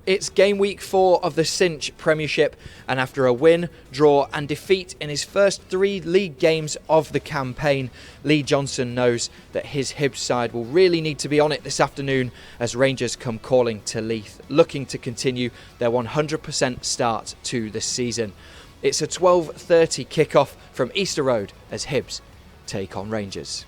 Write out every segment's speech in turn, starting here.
It's game week 4 of the Cinch Premiership, and after a win, draw and defeat in his first 3 league games of the campaign, Lee Johnson knows that his Hibs side will really need to be on it this afternoon as Rangers come calling to Leith, looking to continue their 100% start to the season. It's a 12:30 kick-off from Easter Road as Hibs take on Rangers.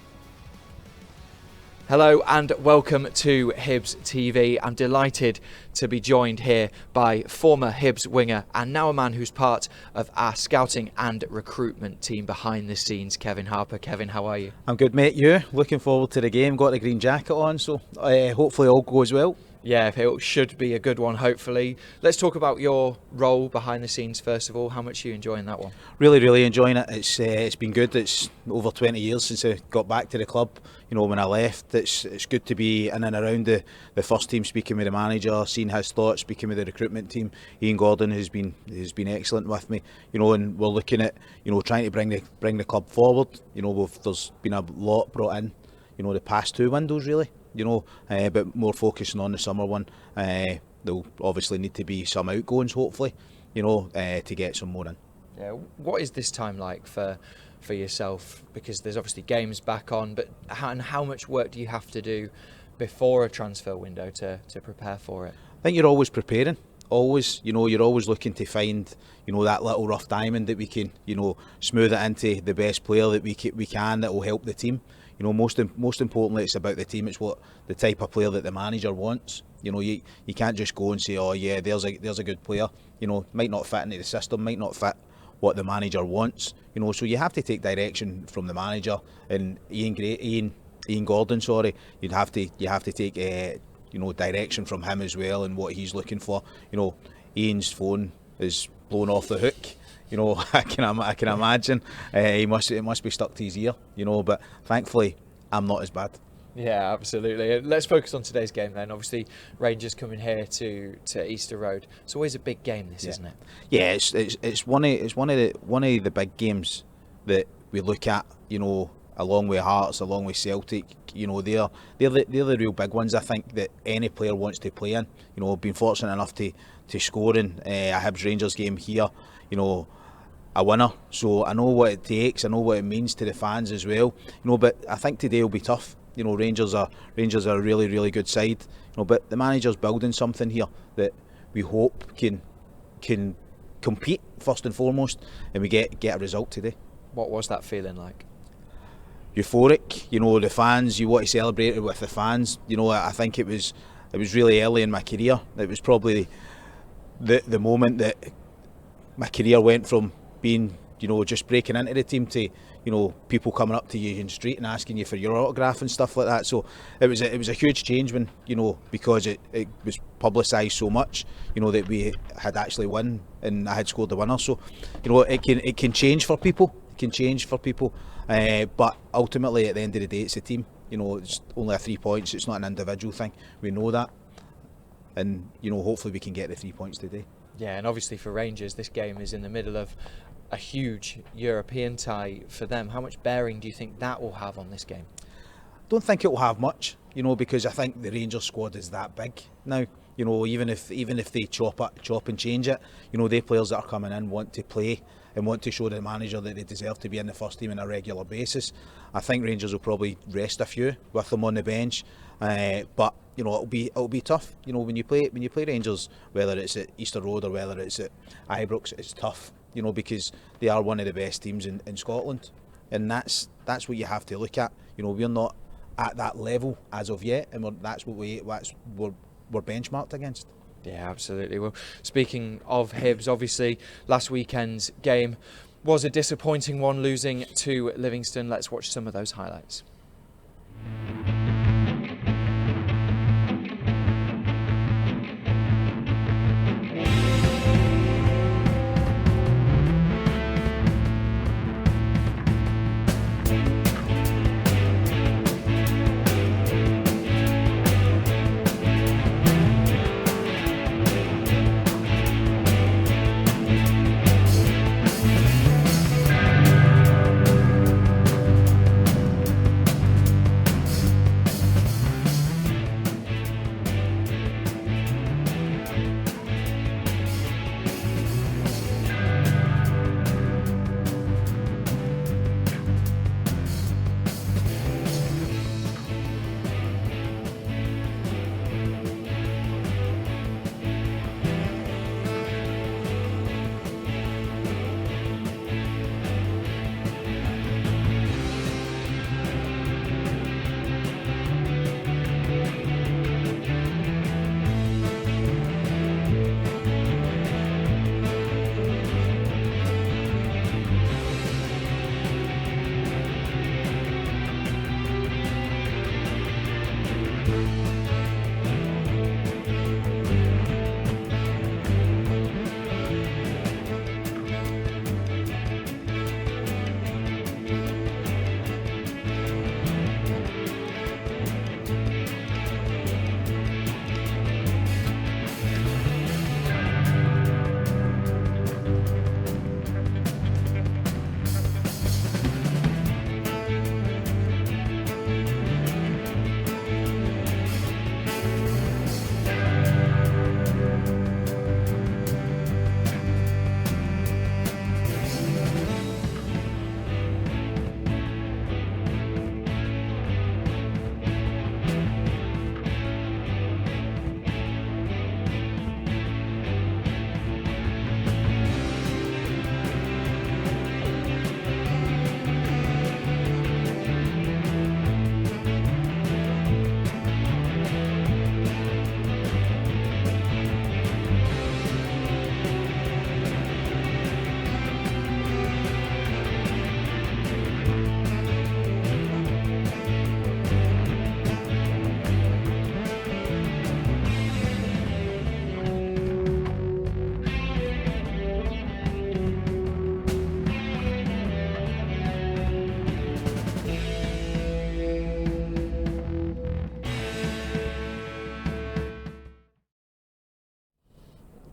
Hello and welcome to Hibs TV. I'm delighted to be joined here by former Hibs winger and now a man who's part of our scouting and recruitment team behind the scenes, Kevin Harper. Kevin, how are you? I'm good, mate. You? Looking forward to the game. Got the green jacket on, so hopefully all goes well. Yeah, it should be a good one, hopefully. Let's talk about your role behind the scenes first of all. How much are you enjoying that one? Really enjoying it. It's been good. It's over 20 years since I got back to the club. You know, when I left, it's good to be in and around the first team, speaking with the manager, seeing his thoughts, speaking with the recruitment team. Ian Gordon has been excellent with me. You know, and we're looking at, you know, trying to bring the club forward. You know, there's been a lot brought in, you know, the past 2 windows really. You know, but more focusing on the summer one. There'll obviously need to be some outgoings, hopefully, you know, to get some more in. Yeah, what is this time like for yourself? Because there's obviously games back on, but how much work do you have to do before a transfer window to prepare for it? I think you're always preparing. Always, you know, you're always looking to find, you know, that little rough diamond that we can, you know, smooth it into the best player that we can that will help the team. You know, most importantly, it's about the team. It's what the type of player that the manager wants. You know, you can't just go and say, oh yeah, there's a good player. You know, might not fit into the system, might not fit what the manager wants. You know, so you have to take direction from the manager and Ian Gordon. Sorry, you have to take you know, direction from him as well and what he's looking for. You know, Ian's phone is blown off the hook. You know, I can imagine it must be stuck to his ear. You know, but thankfully I'm not as bad. Yeah, absolutely. Let's focus on today's game then. Obviously, Rangers coming here to Easter Road. It's always a big game, this, isn't it? Yeah, it's one of the big games that we look at. You know, along with Hearts, along with Celtic. You know, they're the real big ones. I think that any player wants to play in. You know, been fortunate enough to score in a Hibs Rangers game here. You know, a winner, so I know what it takes, I know what it means to the fans as well. You know, but I think today will be tough. You know, Rangers are a really good side. You know, but the manager's building something here that we hope can compete first and foremost, and we get a result today. What was that feeling like? Euphoric. You know, the fans. You want to celebrate it with the fans. You know, I think it was really early in my career. It was probably the moment that my career went from being, you know, just breaking into the team to, you know, people coming up to you in the street and asking you for your autograph and stuff like that. So it was a huge change when, you know, because it was publicised so much, you know, that we had actually won and I had scored the winner. So, you know, it can change for people. It can change for people. But ultimately, at the end of the day, it's a team. You know, it's only 3 points. It's not an individual thing. We know that, and you know, hopefully we can get the 3 points today. Yeah, and obviously for Rangers, this game is in the middle of a huge European tie for them. How much bearing do you think that will have on this game? Don't think it will have much, you know, because I think the Rangers squad is that big now. You know, even if they chop and change it, you know, the players that are coming in want to play and want to show the manager that they deserve to be in the first team on a regular basis. I think Rangers will probably rest a few with them on the bench, but you know, it'll be tough. You know, when you play Rangers, whether it's at Easter Road or whether it's at Ibrox, it's tough. You know, because they are one of the best teams in Scotland, and that's what you have to look at. You know, we're not at that level as of yet, and that's what we're benchmarked against. Yeah, absolutely. Well, speaking of Hibs, obviously last weekend's game was a disappointing one, losing to Livingston. Let's watch some of those highlights.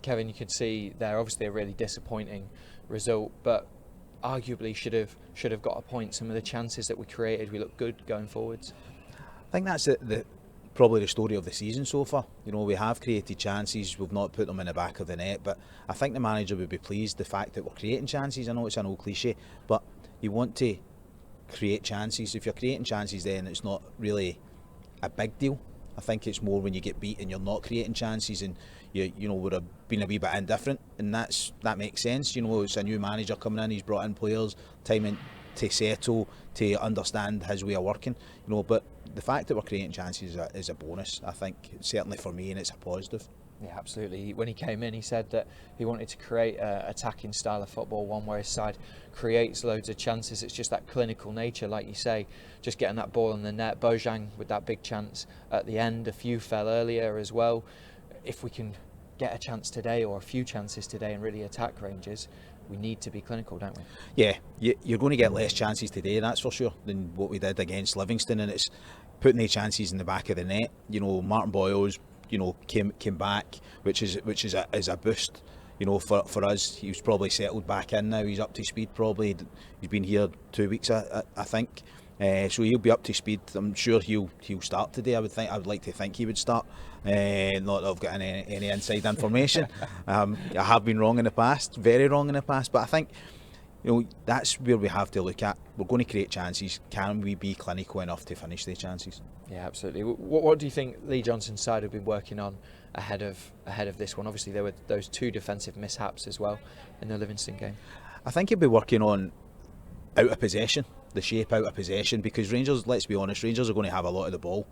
Kevin, you could see there obviously a really disappointing result, but arguably should have got a point. Some of the chances that we created, we look good going forwards. I think that's probably the story of the season so far. We have created chances, we've not put them in the back of the net, but I think the manager would be pleased the fact that we're creating chances. I know it's an old cliche, but you want to create chances. If you're creating chances, then it's not really a big deal. I think it's more when you get beat and you're not creating chances, and we're being a wee bit indifferent, and that makes sense. It's a new manager coming in, he's brought in players, time to settle, to understand his way of working. But the fact that we're creating chances is a bonus, I think, certainly for me, and it's a positive. Yeah, absolutely. When he came in, he said that he wanted to create an attacking style of football, one where his side creates loads of chances. It's just that clinical nature, like you say, just getting that ball in the net. Bojan with that big chance at the end, a few fell earlier as well. If we can get a chance today, or a few chances today, and really attack Rangers, we need to be clinical, don't we? Yeah, you're going to get less chances today, that's for sure, than what we did against Livingston, and it's putting the chances in the back of the net. Martin Boyle's came back, which is a boost. For us, he's probably settled back in now. He's up to speed. Probably he's been here 2 weeks, I think. So he'll be up to speed. I'm sure he'll start today. I would like to think he would start. Not that I've got any inside information. I have been wrong in the past, very wrong in the past. But I think that's where we have to look at. We're going to create chances. Can we be clinical enough to finish the chances? Yeah, absolutely. What do you think Lee Johnson's side have been working on ahead of this one? Obviously, there were those two defensive mishaps as well in the Livingston game. I think he'll be working on out of possession, the shape out of possession, because Rangers, let's be honest, Rangers are going to have a lot of the ball.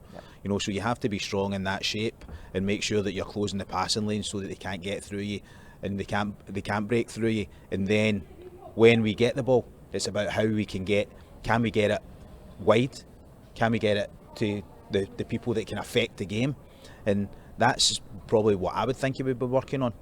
Yeah. So you have to be strong in that shape and make sure that you're closing the passing lane so that they can't get through you and they can't break through you. And then when we get the ball, it's about how we can we get it wide? Can we get it to the people that can affect the game? And that's probably what I would think he would be working on.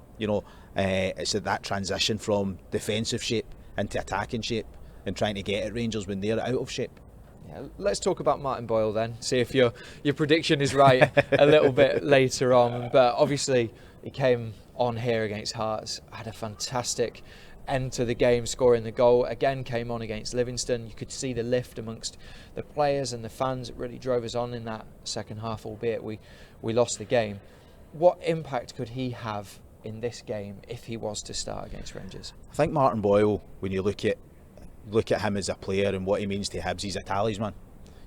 It's that transition from defensive shape into attacking shape and trying to get at Rangers when they're out of shape. Yeah, let's talk about Martin Boyle then. See if your prediction is right a little bit later on. But obviously he came on here against Hearts, had a fantastic end to the game, scoring the goal. Again, came on against Livingston. You could see the lift amongst the players and the fans. It really drove us on in that second half, albeit we lost the game. What impact could he have in this game if he was to start against Rangers? I think Martin Boyle, when you look at him as a player and what he means to Hibs, he's a talisman.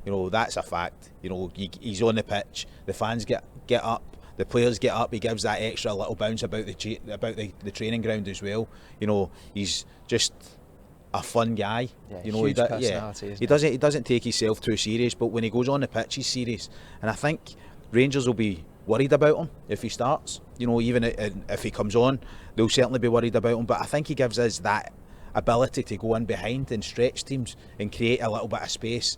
That's a fact. He's on the pitch, the fans get up, the players get up, he gives that extra little bounce about the training ground as well. He's just a fun guy. Yeah, huge personality, he doesn't take himself too serious, but when he goes on the pitch he's serious. And I think Rangers will be worried about him if he starts. Even if he comes on, they'll certainly be worried about him. But I think he gives us that ability to go in behind and stretch teams and create a little bit of space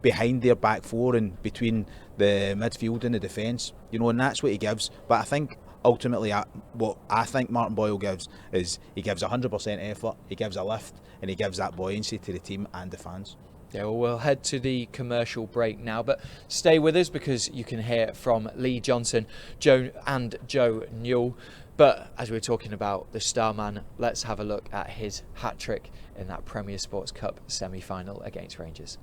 behind their back four and between the midfield and the defence, and that's what he gives. But I think ultimately what I think Martin Boyle gives is he gives 100% effort, he gives a lift, and he gives that buoyancy to the team and the fans. Yeah, well, we'll head to the commercial break now, but stay with us because you can hear from Lee Johnson, Joe Newell. But as we were talking about the star man, let's have a look at his hat-trick in that Premier Sports Cup semi-final against Rangers.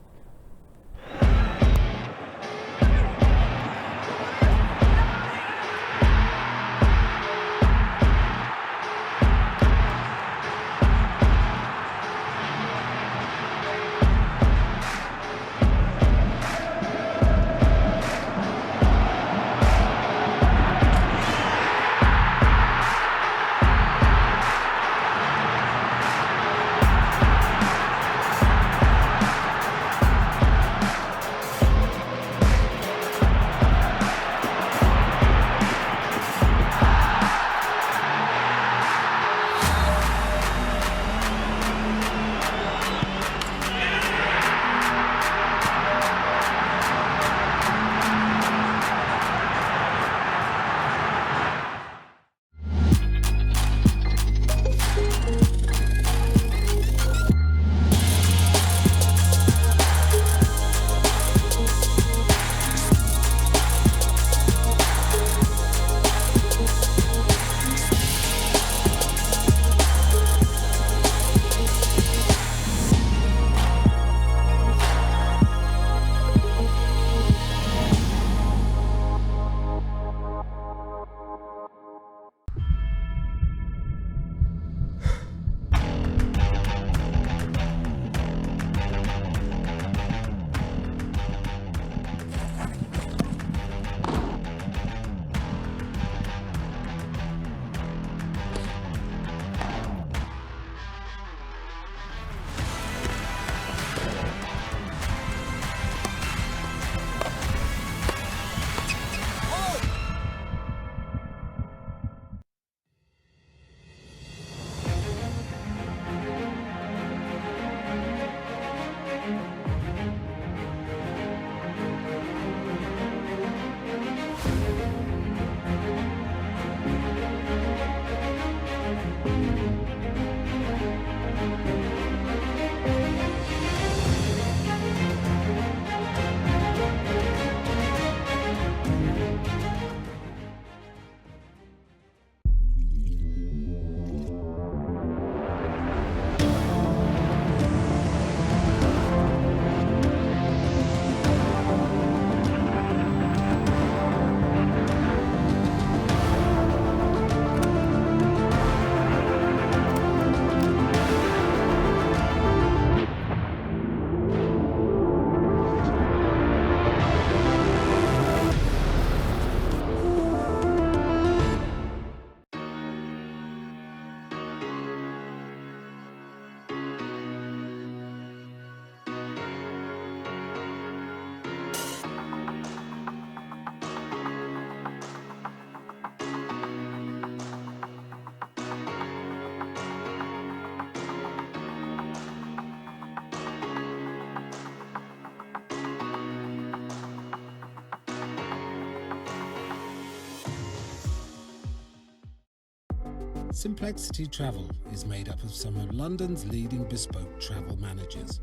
Simplexity Travel is made up of some of London's leading bespoke travel managers.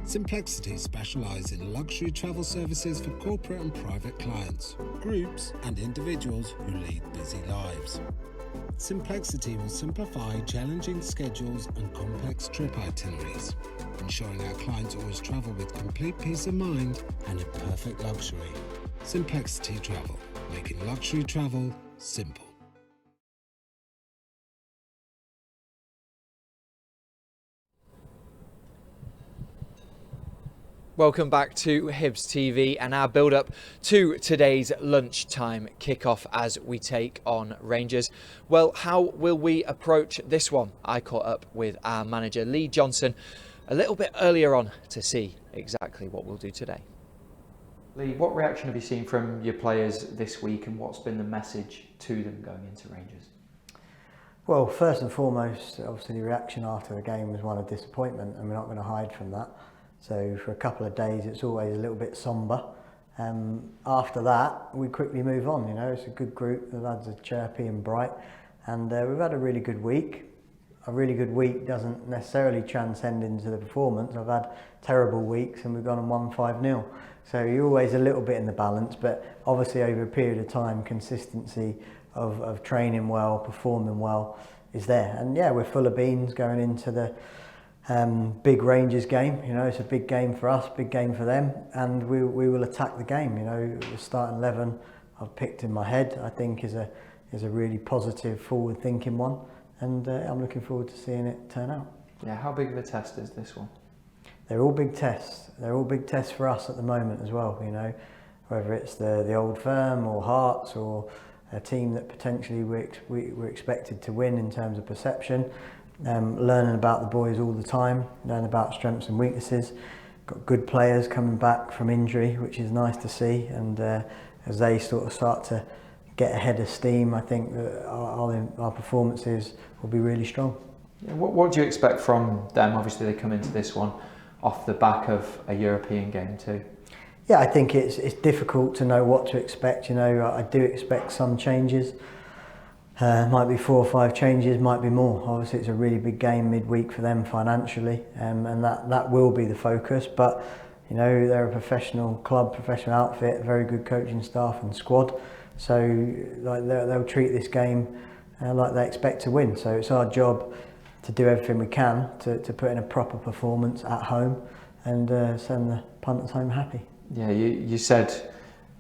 Simplexity specialise in luxury travel services for corporate and private clients, groups and individuals who lead busy lives. Simplexity will simplify challenging schedules and complex trip itineraries, ensuring our clients always travel with complete peace of mind and in perfect luxury. Simplexity Travel, making luxury travel simple. Welcome back to Hibs TV and our build-up to today's lunchtime kickoff as we take on Rangers. Well, how will we approach this one? I caught up with our manager Lee Johnson a little bit earlier on to see exactly what we'll do today. Lee, what reaction have you seen from your players this week and what's been the message to them going into Rangers? Well, first and foremost, obviously the reaction after the game was one of disappointment, and we're not going to hide from that. So for a couple of days it's always a little bit sombre. After that we quickly move on, you know, it's a good group, the lads are chirpy and bright, and we've had a really good week. A really good week doesn't necessarily transcend into the performance. I've had terrible weeks and we've gone and won 5-0. So you're always a little bit in the balance, but obviously over a period of time consistency of training well, performing well is there. And yeah, we're full of beans going into the big Rangers game. You know, it's a big game for us, big game for them, and we will attack the game. You know, the starting 11 I've picked in my head I think is a really positive, forward-thinking one, and I'm looking forward to seeing it turn out. Yeah, how big of a test is this one? They're all big tests. They're all big tests for us at the moment as well. You know, whether it's the Old Firm or Hearts or a team that potentially we're expected to win in terms of perception. Learning about the boys all the time, learning about strengths and weaknesses. Got good players coming back from injury, which is nice to see, and as they sort of start to get ahead of steam, I think that our performances will be really strong. Yeah, what do you expect from them? Obviously they come into this one off the back of a European game too. Yeah, I think it's difficult to know what to expect. You know, I do expect some changes. Might be 4 or 5 changes, might be more. Obviously it's a really big game midweek for them financially, and that will be the focus. But you know, they're a professional club, professional outfit, very good coaching staff and squad. So like they'll treat this game like they expect to win. So it's our job to do everything we can to put in a proper performance at home and send the punters home happy. Yeah, you said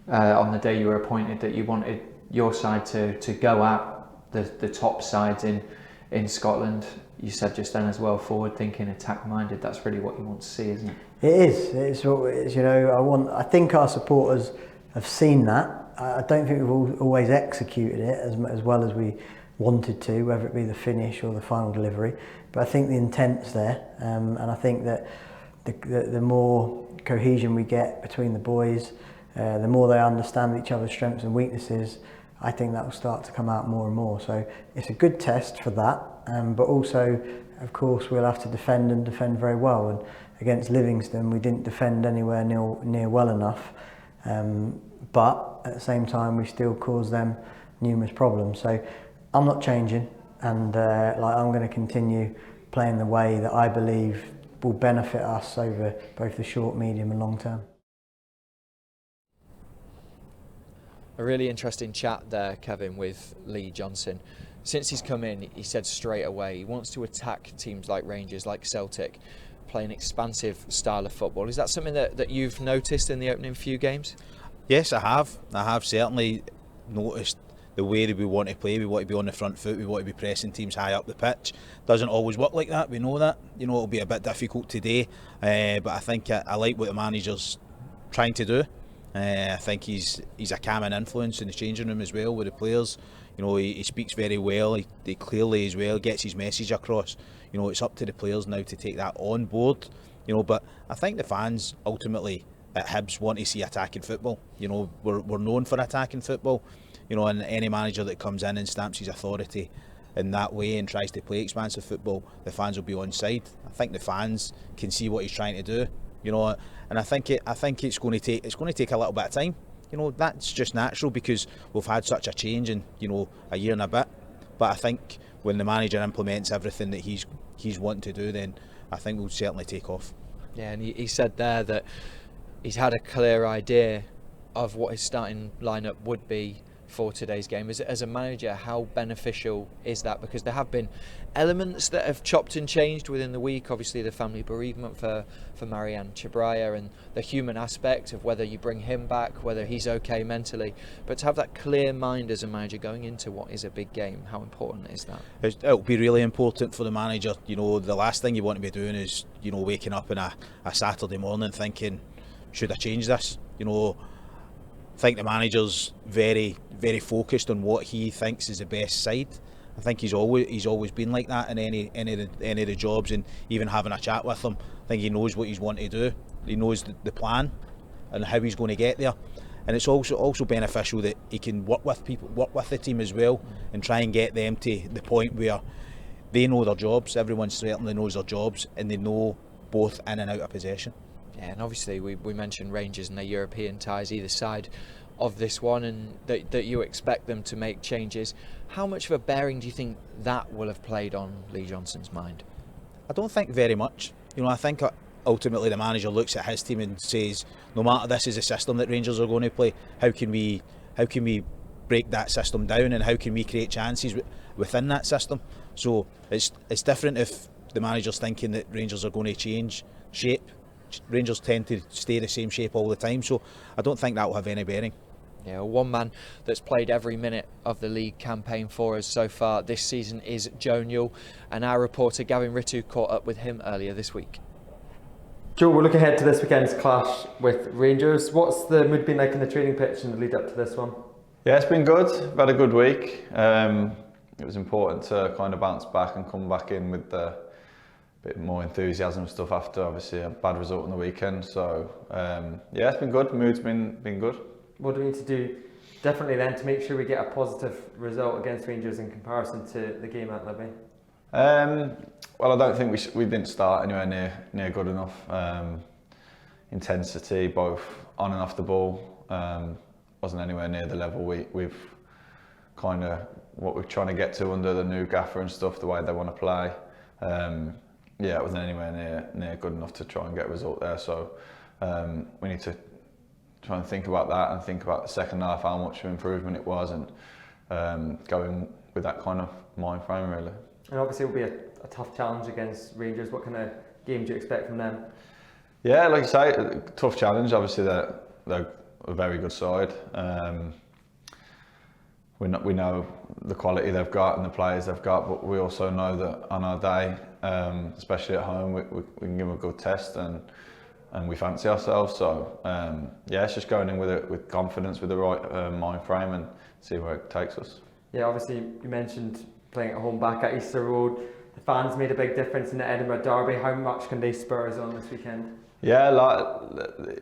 on the day you were appointed that you wanted your side to go at the top sides in Scotland. You said just then as well, forward thinking, attack minded. That's really what you want to see, isn't it? It is. It's what it is. You know, I think our supporters have seen that. I don't think we've always executed it as well as we wanted to, whether it be the finish or the final delivery. But I think the intent's there, and I think that the more cohesion we get between the boys, the more they understand each other's strengths and weaknesses, I think that will start to come out more and more. So it's a good test for that, but also, of course, we'll have to defend and defend very well. And against Livingston, we didn't defend anywhere near well enough, but at the same time, we still caused them numerous problems. So I'm not changing, and I'm going to continue playing the way that I believe will benefit us over both the short, medium, and long term. A really interesting chat there, Kevin, with Lee Johnson. Since he's come in, he said straight away he wants to attack teams like Rangers, like Celtic, play an expansive style of football. Is that something that you've noticed in the opening few games? Yes, I have. I have certainly noticed the way that we want to play. We want to be on the front foot. We want to be pressing teams high up the pitch. Doesn't always work like that. We know that. You know, it'll be a bit difficult today, but I think I like what the manager's trying to do. I think he's a calming influence in the changing room as well with the players. You know, he speaks very well. He clearly as well gets his message across. You know, it's up to the players now to take that on board. You know, but I think the fans ultimately at Hibs want to see attacking football. You know, we're known for attacking football. You know, and any manager that comes in and stamps his authority in that way and tries to play expansive football, the fans will be on side. I think the fans can see what he's trying to do. You know, and I think it's going to take a little bit of time. You know, that's just natural because we've had such a change in, you know, a year and a bit. But I think when the manager implements everything that he's wanting to do, then I think we'll certainly take off. Yeah, and he said there that he's had a clear idea of what his starting lineup would be for today's game. As a manager, how beneficial is that? Because there have been elements that have chopped and changed within the week. Obviously, the family bereavement for Marianne Chabraya, and the human aspect of whether you bring him back, whether he's okay mentally. But to have that clear mind as a manager going into what is a big game, how important is that? It'll be really important for the manager. You know, the last thing you want to be doing is, you know, waking up on a Saturday morning thinking, should I change this? You know, I think the manager's very, very focused on what he thinks is the best side. I think he's always been like that in any of the jobs, and even having a chat with him, I think he knows what he's wanting to do. He knows the plan and how he's going to get there. And it's also beneficial that he can work with people, work with the team as well, and try and get them to the point where they know their jobs. Everyone certainly knows their jobs, and they know both in and out of possession. Yeah, and obviously we mentioned Rangers and their European ties either side of this one, and that you expect them to make changes. How much of a bearing do you think that will have played on Lee Johnson's mind? I don't think very much. You know, I think ultimately the manager looks at his team and says, no matter this is a system that Rangers are going to play, how can we break that system down, and how can we create chances within that system? So it's different if the manager's thinking that Rangers are going to change shape. Rangers tend to stay the same shape all the time, so I don't think that will have any bearing. Yeah, one man that's played every minute of the league campaign for us so far this season is Joe Newell, and our reporter Gavin Rittu caught up with him earlier this week. Joe, we'll look ahead to this weekend's clash with Rangers. What's the mood been like in the training pitch in the lead up to this one? Yeah, it's been good. We've had a good week. It was important to kind of bounce back and come back in with a bit more enthusiasm and stuff after obviously a bad result on the weekend. So yeah, it's been good. The mood's been good. What do we need to do differently then to make sure we get a positive result against Rangers in comparison to the game at Libby? Well, I don't think we didn't start anywhere near good enough. Intensity, both on and off the ball, wasn't anywhere near the level we've kind of what we're trying to get to under the new gaffer and stuff. The way they want to play, yeah, it wasn't anywhere near good enough to try and get a result there. So we need to try and think about that and think about the second half, how much of improvement it was, and going with that kind of mind frame really. And obviously it will be a tough challenge against Rangers. What kind of game do you expect from them? Yeah, like I say, a tough challenge. Obviously they're a very good side. We know the quality they've got and the players they've got, but we also know that on our day, especially at home, we can give them a good test, and we fancy ourselves. So yeah, it's just going in with confidence, with the right mind frame, and see where it takes us. Yeah, obviously you mentioned playing at home back at Easter Road. The fans made a big difference in the Edinburgh derby. How much can they spur us on this weekend? Yeah, like,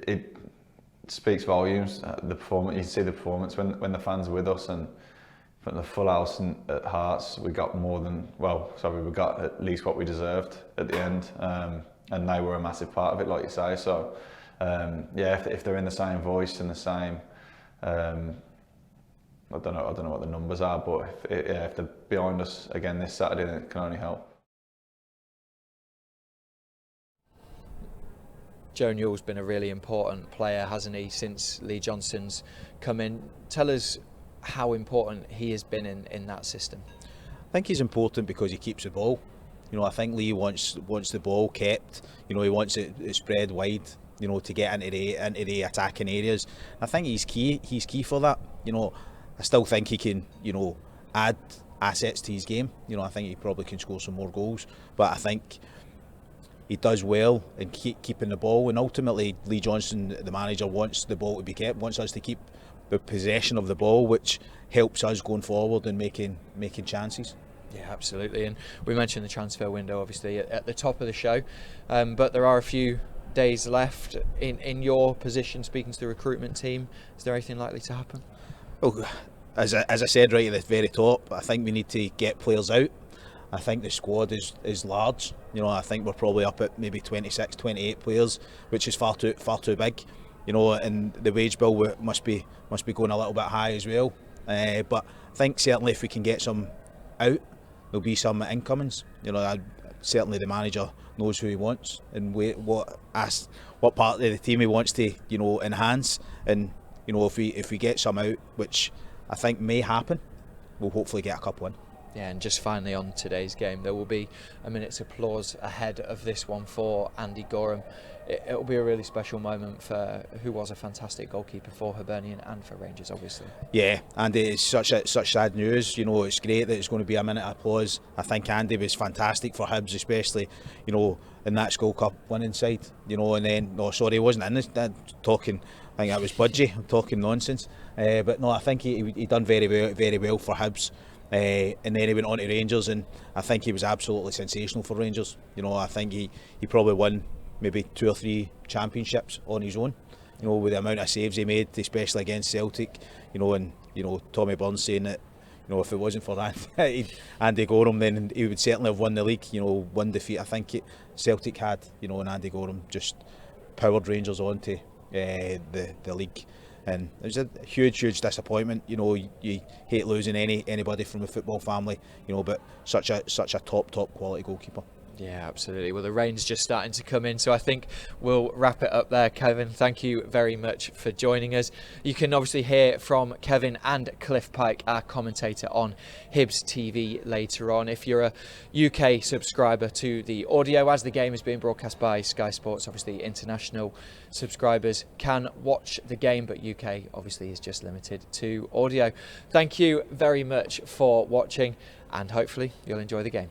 it speaks volumes. The performance, you see the performance when the fans are with us, and from the full house and at Hearts, we got we got at least what we deserved at the end, and they were a massive part of it, like you say. So yeah, if they're in the same voice and the same, I don't know what the numbers are, but if they're behind us again this Saturday, then it can only help. Joe Newell's been a really important player, hasn't he, since Lee Johnson's come in. Tell us how important he has been in that system. I think he's important because he keeps the ball. You know, I think Lee wants the ball kept. You know, he wants it spread wide, you know, to get into the attacking areas. I think he's key for that. You know, I still think he can, you know, add assets to his game. You know, I think he probably can score some more goals, but I think he does well in keeping the ball, and ultimately Lee Johnson, the manager, wants the ball to be kept, wants us to keep the possession of the ball, which helps us going forward and making chances. Yeah, absolutely. And we mentioned the transfer window obviously at the top of the show, but there are a few days left. In your position, speaking to the recruitment team, is there anything likely to happen? Well, as I said right at the very top, I think we need to get players out. I think the squad is large. You know, I think we're probably up at maybe 26, 28 players, which is far too big. You know, and the wage bill must be going a little bit high as well. But I think certainly if we can get some out, there'll be some incomings. You know, certainly the manager knows who he wants and what part of the team he wants to, you know, enhance. And you know, if we get some out, which I think may happen, we'll hopefully get a couple in. Yeah, and just finally on today's game, there will be a minute's applause ahead of this one for Andy Gorham. It'll be a really special moment for who was a fantastic goalkeeper for Hibernian and for Rangers, obviously. Yeah, Andy, it's such sad news. You know, it's great that it's going to be a minute of applause. I think Andy was fantastic for Hibs, especially, you know, in that School Cup winning side. You know, and then, no, sorry, he wasn't in this. Talking, I think that was Budgie. I'm talking nonsense. But no, I think he done very well for Hibs. And then he went on to Rangers, and I think he was absolutely sensational for Rangers. You know, I think he probably won maybe 2 or 3 championships on his own. You know, with the amount of saves he made, especially against Celtic. You know, and you know, Tommy Burns saying that, you know, if it wasn't for Andy Gorham, then he would certainly have won the league. You know, one defeat I think Celtic had. You know, and Andy Gorham just powered Rangers on to the league. And it was a huge disappointment. You know, you hate losing anybody from a football family, you know, but such a top quality goalkeeper. Yeah, absolutely. Well, the rain's just starting to come in, so I think we'll wrap it up there. Kevin, thank you very much for joining us. You can obviously hear from Kevin and Cliff Pike, our commentator, on Hibs TV later on. If you're a UK subscriber to the audio, as the game is being broadcast by Sky Sports, obviously international subscribers can watch the game, but UK obviously is just limited to audio. Thank you very much for watching, and hopefully you'll enjoy the game.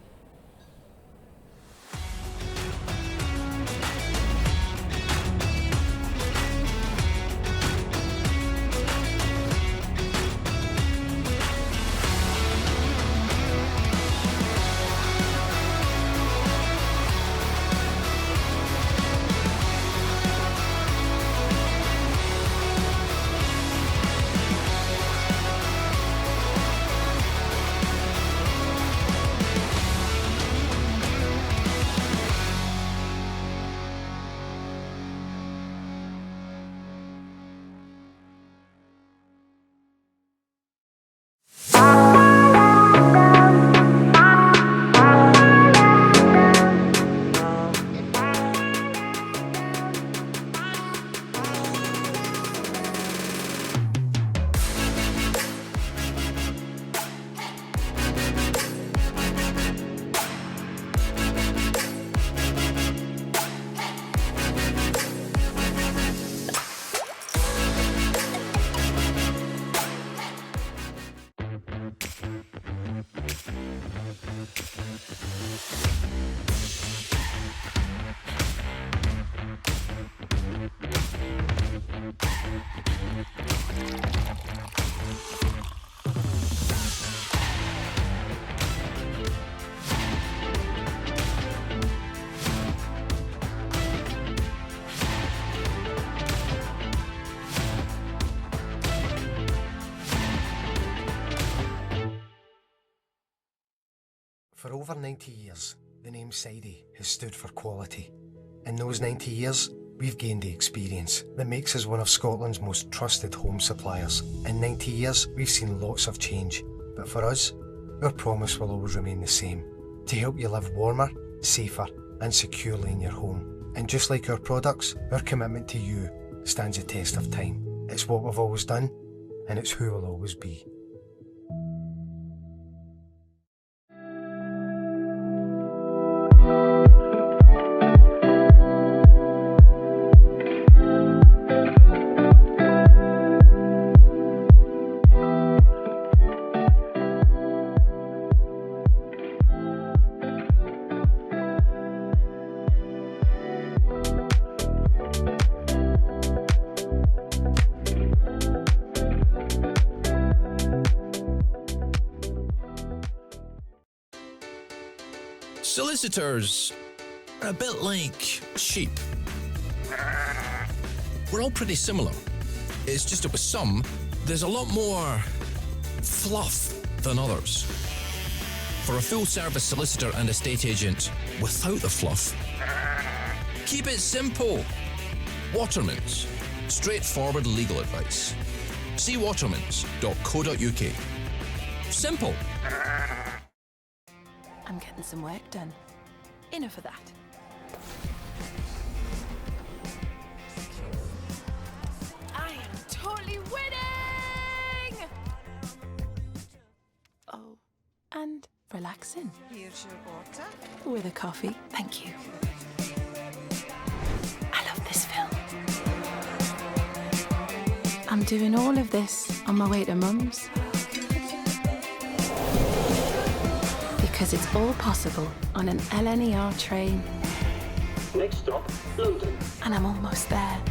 For over 90 years, the name Sidey has stood for quality. In those 90 years, we've gained the experience that makes us one of Scotland's most trusted home suppliers. In 90 years, we've seen lots of change, but for us, our promise will always remain the same: to help you live warmer, safer, and securely in your home. And just like our products, our commitment to you stands the test of time. It's what we've always done, and it's who we'll always be. Solicitors are a bit like sheep. We're all pretty similar. It's just that with some, there's a lot more fluff than others. For a full-service solicitor and estate agent without the fluff, keep it simple. Watermans. Straightforward legal advice. See watermans.co.uk. Simple. I'm getting some work done. Enough of that. I am totally winning! Oh, and relaxing. Here's your water. With a coffee, thank you. I love this film. I'm doing all of this on my way to Mum's. Because it's all possible on an LNER train. Next stop, London. And I'm almost there.